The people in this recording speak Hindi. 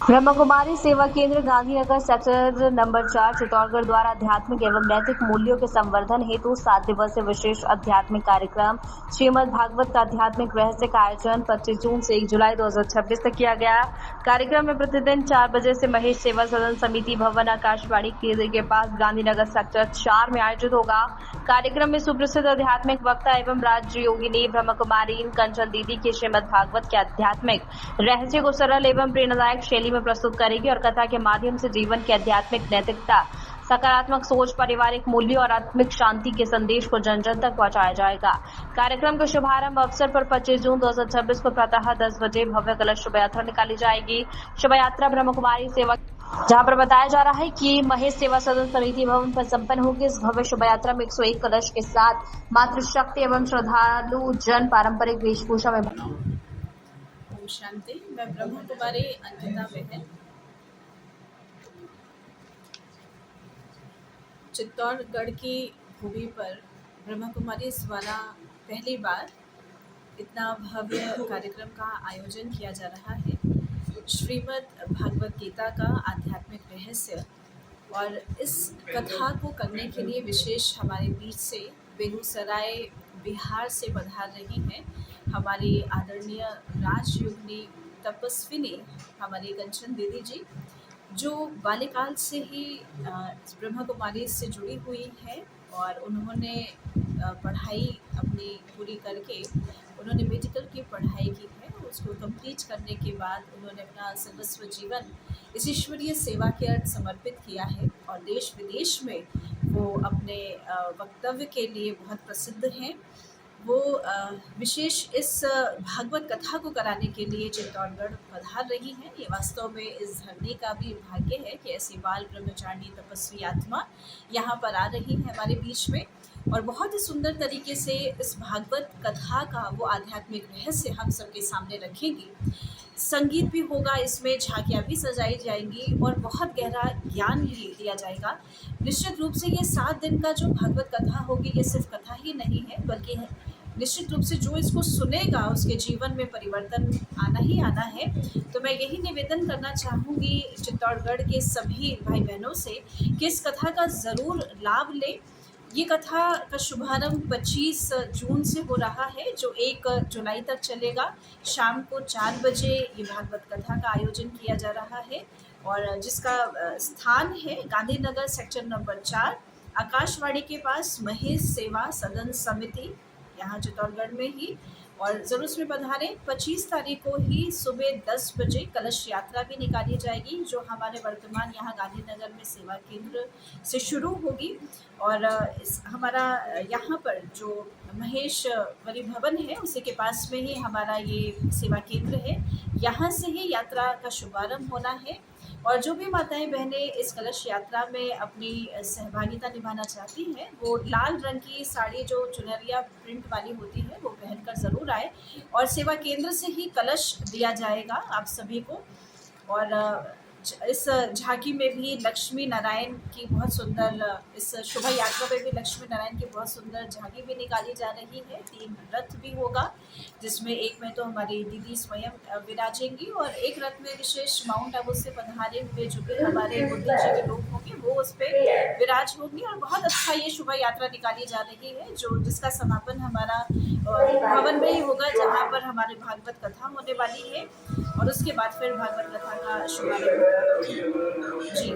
ब्रह्म कुमारी सेवा केंद्र गांधीनगर सेक्टर नंबर 4 चित्तौड़गढ़ द्वारा आध्यात्मिक एवं नैतिक मूल्यों के संवर्धन हेतु 7 दिवसीय विशेष आध्यात्मिक कार्यक्रम श्रीमद् भागवत का आध्यात्मिक रहस्य का आयोजन 25 जून से 1 जुलाई 2026 तक किया गया। कार्यक्रम में प्रतिदिन 4 बजे से महेश सेवा सदन समिति भवन आकाशवाणी केंद्र के पास गांधीनगर सेक्टर 4 में आयोजित होगा। कार्यक्रम में सुप्रसिद्ध आध्यात्मिक वक्ता एवं राज्य योगिनी ब्रह्म कुमारी कंचन दीदी के श्रीमद् भागवत के आध्यात्मिक रहस्य को सरल एवं प्रेरणादायक शैली में प्रस्तुत करेगी और कथा के माध्यम से जीवन की आध्यात्मिक नैतिकता, सकारात्मक सोच, पारिवारिक मूल्यों और आत्मिक शांति के संदेश को जन जन तक पहुंचाया जाएगा। कार्यक्रम के शुभारंभ अवसर पर 25 जून 2026 को प्रातः 10 बजे भव्य कलश शोभा यात्रा निकाली जाएगी। शोभा यात्रा ब्रह्म कुमारी सेवा जहां पर बताया जा रहा है कि महेश सेवा सदन समिति भवन पर संपन्न होगी। इस भव्य शोभा यात्रा में 101 कलश के साथ मातृशक्ति एवं श्रद्धालु जन पारंपरिक वेशभूषा में शांति। मैं ब्रह्म कुमारी अंकिता बहन चित्तौड़गढ़ की भूमि पर ब्रह्म कुमारी द्वारा पहली बार इतना भव्य कार्यक्रम का आयोजन किया जा रहा है। श्रीमद् भागवत गीता का आध्यात्मिक रहस्य, और इस कथा को करने के लिए विशेष हमारे बीच से बेगूसराय बिहार से पधार रही हैं हमारी आदरणीय राजयोगिनी तपस्विनी हमारी कंचन दीदी जी, जो बाल्यकाल से ही ब्रह्म कुमारी से जुड़ी हुई है। और उन्होंने पढ़ाई अपनी पूरी करके उन्होंने मेडिकल की पढ़ाई की है। उसको कंप्लीट करने के बाद उन्होंने अपना सर्वस्व जीवन इस ईश्वरीय सेवा के अर्थ समर्पित किया है और देश विदेश में वो अपने वक्तव्य के लिए बहुत प्रसिद्ध हैं। वो विशेष इस भागवत कथा को कराने के लिए चित्तौड़गढ़ पधार रही हैं। ये वास्तव में इस धरनी का भी भाग्य है कि ऐसी बाल ब्रह्मचारिणी तपस्वी आत्मा यहाँ पर आ रही है हमारे बीच में, और बहुत ही सुंदर तरीके से इस भागवत कथा का वो आध्यात्मिक रहस्य हम सबके सामने रखेंगी। संगीत भी होगा, इसमें झांकियाँ भी सजाई जाएंगी और बहुत गहरा ज्ञान भी दिया जाएगा। निश्चित रूप से ये 7 दिन का जो भागवत कथा होगी, ये सिर्फ कथा ही नहीं है, बल्कि निश्चित रूप से जो इसको सुनेगा उसके जीवन में परिवर्तन आना ही आना है। तो मैं यही निवेदन करना चाहूँगी चित्तौड़गढ़ के सभी भाई बहनों से कि इस कथा का ज़रूर लाभ लें। ये कथा का शुभारंभ 25 जून से हो रहा है, जो 1 जुलाई तक चलेगा। शाम को 4 बजे ये भागवत कथा का आयोजन किया जा रहा है और जिसका स्थान है गांधीनगर सेक्टर नंबर 4 आकाशवाणी के पास महेश सेवा सदन समिति, यहाँ चित्तौड़गढ़ में ही। और ज़रूर उसमें पधारें। 25 तारीख को ही सुबह 10 बजे कलश यात्रा भी निकाली जाएगी, जो हमारे वर्तमान यहाँ गांधीनगर में सेवा केंद्र से शुरू होगी। और हमारा यहाँ पर जो महेश वरी भवन है उसी के पास में ही हमारा ये सेवा केंद्र है। यहाँ से ही यात्रा का शुभारंभ होना है और जो भी माताएं बहनें इस कलश यात्रा में अपनी सहभागिता निभाना चाहती हैं, वो लाल रंग की साड़ी जो चुनरिया प्रिंट वाली होती है वो पहनकर ज़रूर आए। और सेवा केंद्र से ही कलश दिया जाएगा आप सभी को। और इस झांकी में भी लक्ष्मी नारायण की बहुत सुंदर, इस शोभा यात्रा में भी लक्ष्मी नारायण की बहुत सुंदर झांकी भी निकाली जा रही है। 3 रथ भी होगा, जिसमें एक में तो हमारी दीदी स्वयं विराजेंगी और एक रथ में विशेष माउंट आबू से पधारे हुए जो भी हमारे बुद्धिजीवी लोग होंगे वो उस पर विराज होंगे। और बहुत अच्छा ये शोभा यात्रा निकाली जा रही है, जो जिसका समापन हमारा भवन में ही होगा, जहाँ पर हमारे भागवत कथा होने वाली है और उसके बाद फिर भागवत कथा का शुभारंभ होगा। जी।